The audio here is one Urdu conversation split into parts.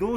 2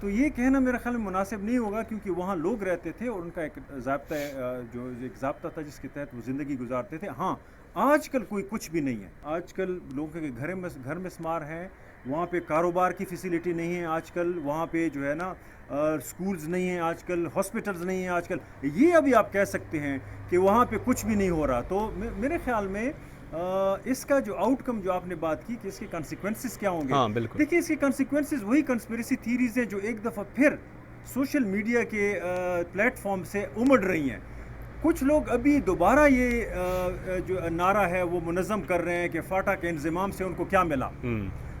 تو یہ کہنا میرے خیال میں مناسب نہیں ہوگا، کیونکہ وہاں لوگ رہتے تھے اور ان کا ایک ضابطہ جو ایک ضابطہ تھا جس کے تحت وہ زندگی گزارتے تھے. ہاں آج کل کوئی کچھ بھی نہیں ہے، آج کل لوگوں کے گھر مسمار ہیں، وہاں پہ کاروبار کی فیسیلیٹی نہیں ہے، آج کل وہاں پہ جو ہے نا سکولز نہیں ہیں، آج کل ہاسپٹلز نہیں ہیں، آج کل یہ ابھی آپ کہہ سکتے ہیں کہ وہاں پہ کچھ بھی نہیں ہو رہا. تو میرے خیال میں اس کا جو آؤٹ کم جو آپ نے بات کی کہ اس کے کانسیکوینسز کیا ہوں گے، ہاں بالکل. دیکھیے اس کے کانسیکوینسز وہی کنسپریسی تھیریز ہیں جو ایک دفعہ پھر سوشل میڈیا کے پلیٹ فارم سے امڑ رہی ہیں. کچھ لوگ ابھی دوبارہ یہ جو نعرہ ہے وہ منظم کر رہے ہیں کہ فاٹا کے انضمام سے ان کو کیا ملا.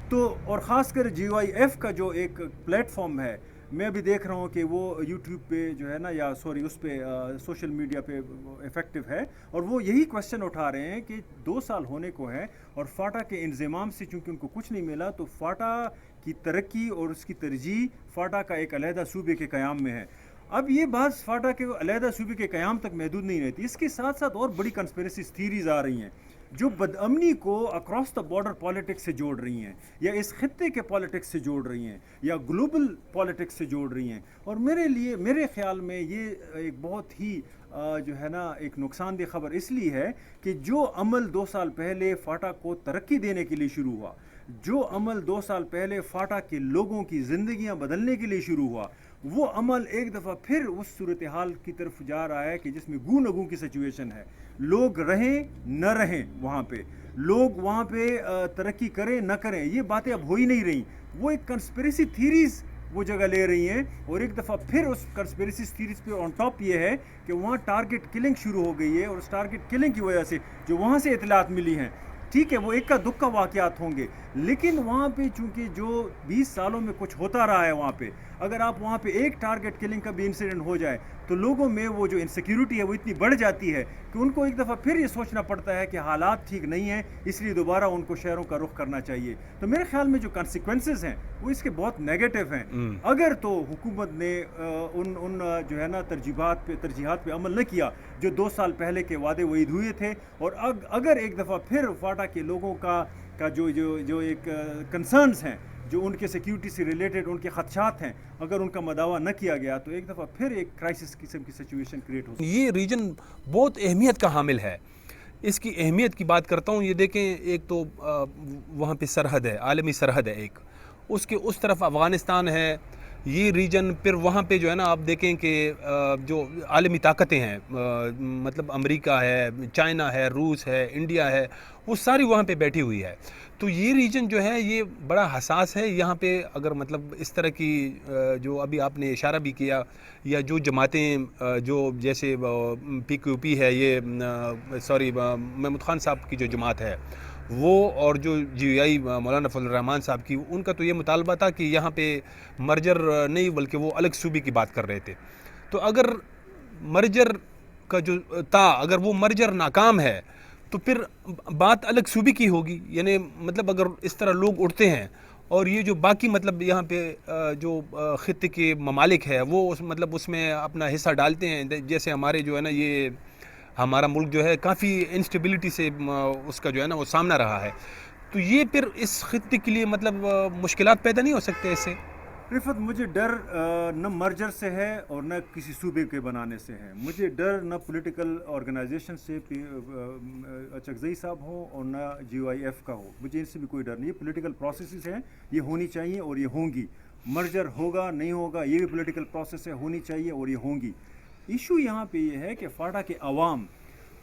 تو اور خاص کر GYF کا جو ایک پلیٹ فارم ہے، میں بھی دیکھ رہا ہوں کہ وہ یوٹیوب پہ جو ہے نا یا اس پہ سوشل میڈیا پہ افیکٹو ہے، اور وہ یہی کوشچن اٹھا رہے ہیں کہ 2 سال ہونے کو ہے اور فاٹا کے انضمام سے چونکہ ان کو کچھ نہیں ملا، تو فاٹا کی ترقی اور اس کی ترجیح فاٹا کا ایک علیحدہ صوبے کے قیام میں ہے. اب یہ بات فاٹا کے علیحدہ صوبے کے قیام تک محدود نہیں رہتی، اس کے ساتھ ساتھ اور بڑی کنسپریسی تھیریز آ رہی ہیں جو بدامنی کو اکراس دا بارڈر پالیٹکس سے جوڑ رہی ہیں، یا اس خطے کے پالیٹکس سے جوڑ رہی ہیں، یا گلوبل پالیٹکس سے جوڑ رہی ہیں. اور میرے خیال میں یہ ایک بہت ہی جو ہے نا ایک نقصان دہ خبر اس لیے ہے کہ جو عمل 2 سال پہلے فاٹا کو ترقی دینے کے لیے شروع ہوا، جو عمل 2 سال پہلے فاٹا کے لوگوں کی زندگیاں بدلنے کے لیے شروع ہوا، وہ عمل ایک دفعہ پھر اس صورتحال کی طرف جا رہا ہے کہ جس میں گو نگو کی سچویشن ہے. لوگ رہیں نہ رہیں وہاں پہ، لوگ وہاں پہ ترقی کریں نہ کریں، یہ باتیں اب ہو ہی نہیں رہی. وہ ایک کنسپریسی تھیریز وہ جگہ لے رہی ہیں، اور ایک دفعہ پھر اس کنسپریسی تھیریز پہ آن ٹاپ یہ ہے کہ وہاں ٹارگٹ کلنگ شروع ہو گئی ہے، اور اس ٹارگٹ کلنگ کی وجہ سے جو وہاں سے اطلاعات ملی ہیں، ٹھیک ہے وہ ایک کا دکھ کا واقعات ہوں گے، لیکن وہاں پہ چونکہ جو 20 سالوں میں کچھ ہوتا رہا ہے وہاں پہ، اگر آپ وہاں پہ ایک ٹارگٹ کلنگ کا بھی انسیڈنٹ ہو جائے تو لوگوں میں وہ جو انسیکیورٹی ہے وہ اتنی بڑھ جاتی ہے کہ ان کو ایک دفعہ پھر یہ سوچنا پڑتا ہے کہ حالات ٹھیک نہیں ہیں، اس لیے دوبارہ ان کو شہروں کا رخ کرنا چاہیے. تو میرے خیال میں جو کانسیکوینسز ہیں وہ اس کے بہت نیگیٹو ہیں. اگر تو حکومت نے ان جو ہے نا ترجیحات پہ عمل نہ کیا جو 2 سال پہلے کے وعدے وعید ہوئے تھے، اور اگر ایک دفعہ پھر فاٹا کے لوگوں کا جو ایک کنسرنز ہیں، جو ان کے سیکیورٹی سے ریلیٹڈ ان کے خدشات ہیں، اگر ان کا مداوع نہ کیا گیا تو ایک دفعہ پھر ایک کرائسس قسم کی سچویشن کریٹ ہو سکتی ہے. یہ ریجن بہت اہمیت کا حامل ہے. اس کی اہمیت کی بات کرتا ہوں، یہ دیکھیں ایک تو وہاں پہ سرحد ہے، عالمی سرحد ہے ایک، اس کے اس طرف افغانستان ہے. یہ ریجن پھر وہاں پہ جو ہے نا آپ دیکھیں کہ جو عالمی طاقتیں ہیں، مطلب امریکہ ہے، چائنا ہے، روس ہے، انڈیا ہے، وہ ساری وہاں پہ بیٹھی ہوئی ہے. تو یہ ریجن جو ہے یہ بڑا حساس ہے. یہاں پہ اگر مطلب اس طرح کی جو ابھی آپ نے اشارہ بھی کیا، یا جو جماعتیں جو جیسے PQP ہے، یہ محمود خان صاحب کی جو جماعت ہے وہ، اور جو GI مولانا فضل الرحمان صاحب کی، ان کا تو یہ مطالبہ تھا کہ یہاں پہ مرجر نہیں بلکہ وہ الگ صوبے کی بات کر رہے تھے. تو اگر مرجر کا جو اگر وہ مرجر ناکام ہے تو پھر بات الگ صوبے کی ہوگی. یعنی مطلب اگر اس طرح لوگ اٹھتے ہیں اور یہ جو باقی مطلب یہاں پہ جو خطے کے ممالک ہے وہ مطلب اس میں اپنا حصہ ڈالتے ہیں، جیسے ہمارے جو ہے نا یہ ہمارا ملک جو ہے کافی انسٹیبلٹی سے اس کا جو ہے نا وہ سامنا رہا ہے، تو یہ پھر اس خطے کے لیے مطلب مشکلات پیدا نہیں ہو سکتے اس سے؟ رفت، مجھے ڈر نہ مرجر سے ہے اور نہ کسی صوبے کے بنانے سے ہے. مجھے ڈر نہ پولیٹیکل آرگنائزیشن سے اچکزئی صاحب ہو اور نہ GYF کا ہو. مجھے ان سے بھی کوئی ڈر نہیں. یہ پولیٹیکل پروسیسز ہیں، یہ ہونی چاہیے اور یہ ہوں گی. مرجر ہوگا نہیں ہوگا یہ بھی پولیٹیکل پروسیس ہے، ہونی چاہیے اور یہ ہوں گی. ایشو یہاں پہ یہ ہے کہ فاٹا کے عوام،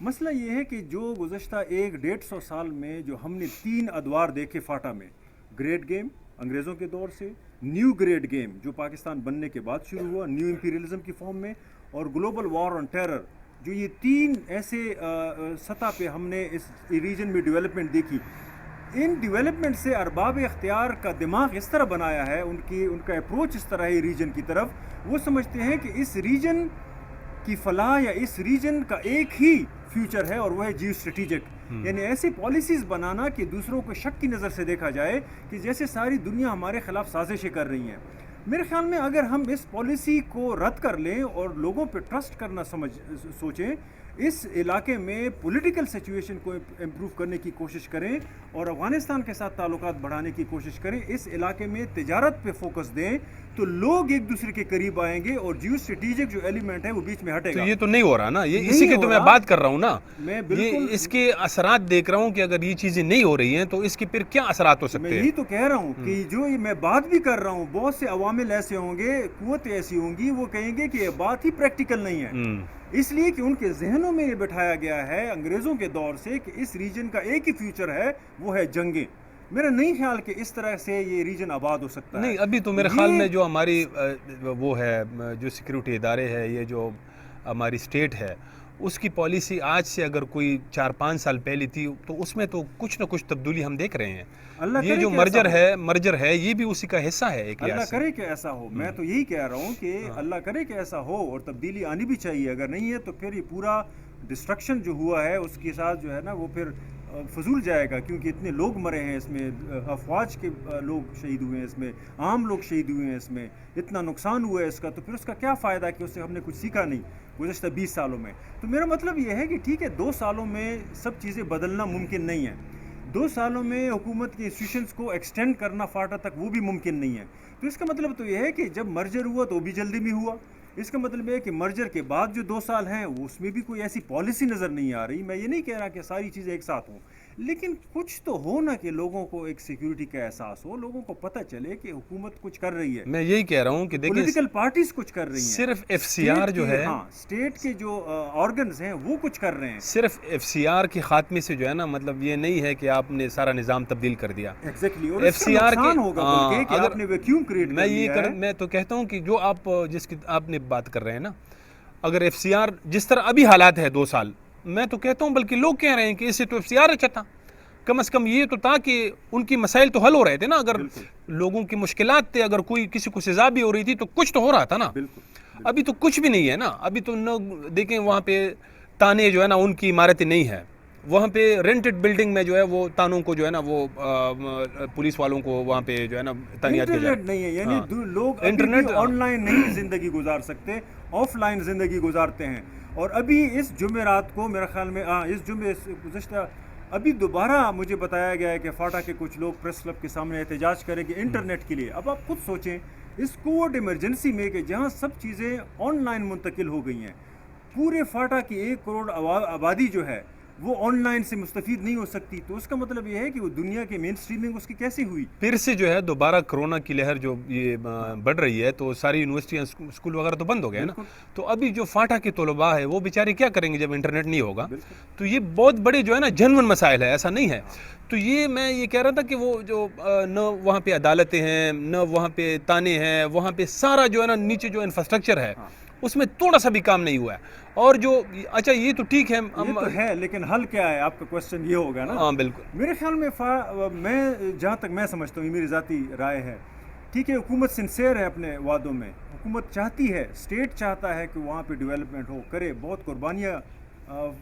مسئلہ یہ ہے کہ جو گزشتہ 100-150 سال میں جو ہم نے 3 ادوار دیکھے فاٹا میں، گریٹ گیم انگریزوں کے دور سے، نیو گریٹ گیم جو پاکستان بننے کے بعد شروع ہوا نیو امپیریلزم کی فارم میں، اور گلوبل وار آن ٹیرر، جو یہ 3 ایسے سطح پہ ہم نے اس ریجن میں ڈیولپمنٹ دیکھی. ان ڈیولپمنٹ سے ارباب اختیار کا دماغ اس طرح بنایا ہے، ان کا اپروچ اس طرح ہے ریجن کی طرف، وہ سمجھتے ہیں کہ اس ریجن کی فلاح یا اس ریجن کا ایک ہی فیوچر ہے اور وہ ہے جیو اسٹریٹجک. یعنی ایسی پالیسیز بنانا کہ دوسروں کو شک کی نظر سے دیکھا جائے کہ جیسے ساری دنیا ہمارے خلاف سازشیں کر رہی ہیں. میرے خیال میں اگر ہم اس پالیسی کو رد کر لیں اور لوگوں پہ ٹرسٹ کرنا سوچیں اس علاقے میں پولیٹیکل سچویشن کو امپروو کرنے کی کوشش کریں اور افغانستان کے ساتھ تعلقات بڑھانے کی کوشش کریں. اس علاقے میں تجارت پہ فوکس دیں تو لوگ ایک دوسرے کے قریب آئیں گے اور جیو اسٹریٹجک جو ایلیمنٹ ہے وہ بیچ میں ہٹے گا. تو یہ تو نہیں ہو رہا نا, یہ اسی کی تو میں بات کر رہا ہوں نا. میں یہ اس کے اثرات دیکھ رہا ہوں کہ اگر یہ چیزیں نہیں ہو رہی ہیں تو اس کے پھر کیا اثرات ہو سکتے ہیں. میں یہی تو کہہ رہا ہوں کہ جو میں بات بھی کر رہا ہوں, بہت سے عوامل ایسے ہوں گے, قوتیں ایسی ہوں گی, وہ کہیں گے کہ یہ بات ہی پریکٹیکل نہیں ہے, اس لیے کہ ان کے ذہنوں میں یہ بٹھایا گیا ہے انگریزوں کے دور سے کہ اس ریجن کا ایک ہی فیوچر ہے, وہ ہے جنگیں. میرا نہیں خیال کہ اس طرح سے یہ ریجن آباد ہو سکتا ہے. نہیں, ابھی تو میرے خیال میں جو ہماری وہ ہے جو سیکیورٹی ادارے ہے, یہ جو ہماری اسٹیٹ ہے, اس کی پالیسی آج سے اگر کوئی 4-5 سال پہلے تھی تو اس میں تو کچھ نہ کچھ تبدیلی ہم دیکھ رہے ہیں. یہ جو مرجر ہے یہ بھی اسی کا حصہ ہے. اللہ کرے کہ ایسا ہو. میں تو یہی کہہ رہا ہوں کہ اللہ کرے کہ ایسا ہو اور تبدیلی آنی بھی چاہیے. اگر نہیں ہے تو پھر یہ پورا ڈسٹرکشن جو ہوا ہے اس کے ساتھ جو ہے نا وہ پھر فضول جائے گا, کیونکہ اتنے لوگ مرے ہیں اس میں, افواج کے لوگ شہید ہوئے ہیں اس میں, عام لوگ شہید ہوئے ہیں اس میں, اتنا نقصان ہوا ہے اس کا, تو پھر اس کا کیا فائدہ کہ اس سے ہم نے کچھ سیکھا نہیں گزشتہ 20 سالوں میں. تو میرا مطلب یہ ہے کہ ٹھیک ہے 2 سالوں میں سب چیزیں بدلنا ممکن نہیں ہے, 2 سالوں میں حکومت کے انسٹیٹیوشنز کو ایکسٹینڈ کرنا فاٹا تک وہ بھی ممکن نہیں ہے. تو اس کا مطلب تو یہ ہے کہ جب مرجر ہوا تو وہ بھی جلدی میں ہوا. اس کا مطلب یہ ہے کہ مرجر کے بعد جو 2 سال ہیں اس میں بھی کوئی ایسی پالیسی نظر نہیں آ رہی. میں یہ نہیں کہہ رہا کہ ساری چیزیں ایک ساتھ ہوں, لیکن کچھ تو ہو نا کہ لوگوں کو ایک سیکیورٹی کا احساس ہو, لوگوں کو پتہ چلے کہ حکومت کچھ کر رہی ہے. میں یہی کہہ رہا ہوں کہ دیکھیں پولیٹیکل پارٹیز کچھ کر رہی ہیں, صرف ایف سی آر جو ہے, ہاں اسٹیٹ کے جو آرگنز ہیں وہ کچھ کر رہے ہیں. صرف ایف سی آر کے خاتمے سے جو ہے نا مطلب یہ نہیں ہے کہ آپ نے سارا نظام تبدیل کر دیا. ایگزیکٹلی, اور ایف سی آر کے ہوگا کہ آپ نے ویکیوم کریٹ کر دیا ہے. میں تو کہتا ہوں کہ جو آپ جس کی آپ نے بات کر رہے ہیں نا, اگر ایف سی آر جس طرح ابھی حالات ہے 2 سال, میں تو کہتا ہوں بلکہ لوگ کہہ رہے ہیں کہ اس سے تو ایف سی آر اچھا تھا. کم از کم یہ تو تھا کہ ان کی مسائل تو حل ہو رہے تھے نا. اگر لوگوں کی مشکلات تھے, اگر کوئی کسی کو سزا بھی ہو رہی تھی تو کچھ تو ہو رہا تھا نا. ابھی تو کچھ بھی نہیں ہے نا. ابھی تو دیکھیں وہاں پہ تانے جو ہے نا ان کی عمارتیں نہیں ہیں, وہاں پہ رینٹڈ بلڈنگ میں جو ہے وہ تانوں کو جو ہے نا وہ پولیس والوں کو وہاں پہ جو ہے نا تعینات کیا جائے. انٹرنیٹ نہیں ہے, یعنی لوگ انٹرنیٹ آن لائن نہیں زندگی گزار سکتے, آف لائن زندگی گزارتے ہیں. اور ابھی اس جمعرات کو میرا خیال میں اس جمعے گزشتہ ابھی دوبارہ مجھے بتایا گیا ہے کہ فاٹا کے کچھ لوگ پریس کلب کے سامنے احتجاج کریں گے انٹرنیٹ کے لیے. اب آپ خود سوچیں اس کووڈ ایمرجنسی میں کہ جہاں سب چیزیں آن لائن منتقل ہو گئی ہیں, پورے فاٹا کی 1 کروڑ آبادی جو ہے وہ آن لائن سے مستفید نہیں ہو سکتی. تو اس کا مطلب یہ ہے کہ وہ دنیا کے مین سٹریمنگ اس کی کیسی ہوئی. پھر سے جو ہے دوبارہ کرونا کی لہر جو یہ بڑھ رہی ہے تو ساری یونیورسٹیاں اسکول وغیرہ تو بند ہو گئے نا. تو ابھی جو فاٹا کے طلباء ہے وہ بیچارے کیا کریں گے جب انٹرنیٹ نہیں ہوگا. تو یہ بہت بڑے جو ہے نا جنون مسائل ہے, ایسا نہیں ہے. تو یہ میں یہ کہہ رہا تھا کہ وہ جو نہ وہاں پہ عدالتیں ہیں, نہ وہاں پہ تانے ہیں, وہاں پہ سارا جو ہے نا نیچے جو انفراسٹرکچر ہے اس میں تھوڑا سا بھی کام نہیں ہوا ہے. اور جو اچھا یہ تو ٹھیک ہے, یہ تو ہے, لیکن حل کیا ہے آپ کا کوشچن یہ ہوگا نا. ہاں بالکل. میرے خیال میں جہاں تک میں سمجھتا ہوں, یہ میری ذاتی رائے ہے, ٹھیک ہے حکومت سنسیئر ہے اپنے وعدوں میں, حکومت چاہتی ہے, اسٹیٹ چاہتا ہے کہ وہاں پہ ڈیولپمنٹ ہو, کرے. بہت قربانیاں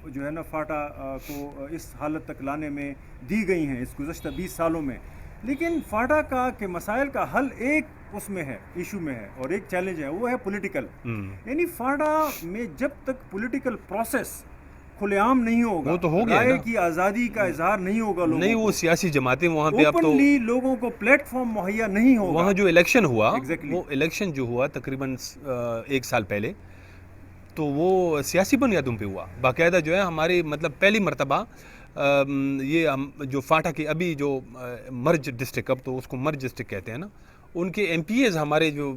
جو ہے نا فاٹا کو اس حالت تک لانے میں دی گئی ہیں اس گزشتہ 20 سالوں میں. لیکن فاٹا کا کہ مسائل کا حل ایک اس میں ہے, ایشو میں ہے, اور ایک چیلنج ہے, وہ ہے پولیٹیکل. یعنی فاٹا میں جب تک پولیٹیکل پروسیس کھلے عام نہیں ہوگا, وہ تو ہو گیا رائے کی آزادی کا اظہار نہیں ہوگا, لوگوں نہیں وہ سیاسی جماعتیں وہاں پہ اب تو لوگوں کو پلیٹ فارم مہیا نہیں ہوگا. وہاں جو الیکشن ہوا وہ الیکشن جو ہوا تقریباً 1 سال پہلے, تو وہ سیاسی بنیادوں پہ ہوا. باقاعدہ جو ہے ہماری مطلب پہلی مرتبہ یہ جو فاٹا کی ابھی جو مرج ڈسٹرکٹ, اب تو اس کو مرج ڈسٹرکٹ کہتے ہیں نا, ان کے ایم پی ایز ہمارے جو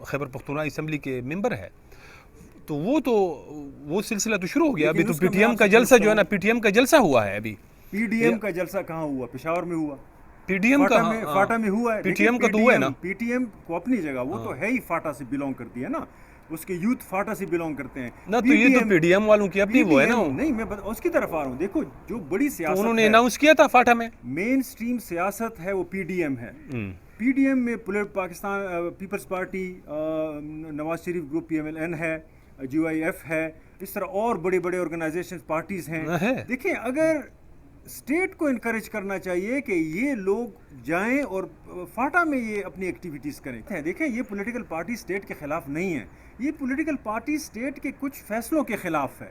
خیبر پختونخوا اسمبلی کے ممبر ہے, تو وہ سلسلہ تو شروع ہو گیا. ابھی تو پی ٹی ایم کا جلسہ جو ہے نا, پی ٹی ایم کا جلسہ ہوا ہے. ابھی پی ڈی ایم کا جلسہ کہاں ہوا؟ پشاور میں ہوا. پی ڈی ایم کا فاٹا میں ہوا ہے. پی ٹی ایم کا تو ہوا ہے نا. پی ٹی ایم کو اپنی جگہ, وہ تو ہے ہی فاٹا سے بلونگ کرتی ہے نا, اس کے یوتھ فاٹا سے بلونگ کرتے ہیں نا. تو یہ تو پی ڈی ایم والوں کی اپنی وہ ہے نا. نہیں میں اس کی طرف آ رہا ہوں. دیکھو جو بڑی سیاست انہوں نے اناؤنس کیا تھا فاٹا میں, مین سٹریم سیاست ہے وہ پی ڈی ایم ہے. پی ڈی ایم میں Pakistan Peoples Party, Nawaz Sharif group P M L N ہے, جی آئی ایف ہے, اس طرح اور بڑے بڑے آرگنائزیشن پارٹیز ہیں. دیکھیں اگر اسٹیٹ کو انکریج کرنا چاہیے کہ یہ لوگ جائیں اور فاٹا میں یہ اپنی ایکٹیویٹیز کریں. دیکھیں یہ پولیٹیکل پارٹی اسٹیٹ کے خلاف نہیں ہے, یہ پولیٹیکل پارٹی اسٹیٹ کے کچھ فیصلوں کے خلاف ہے.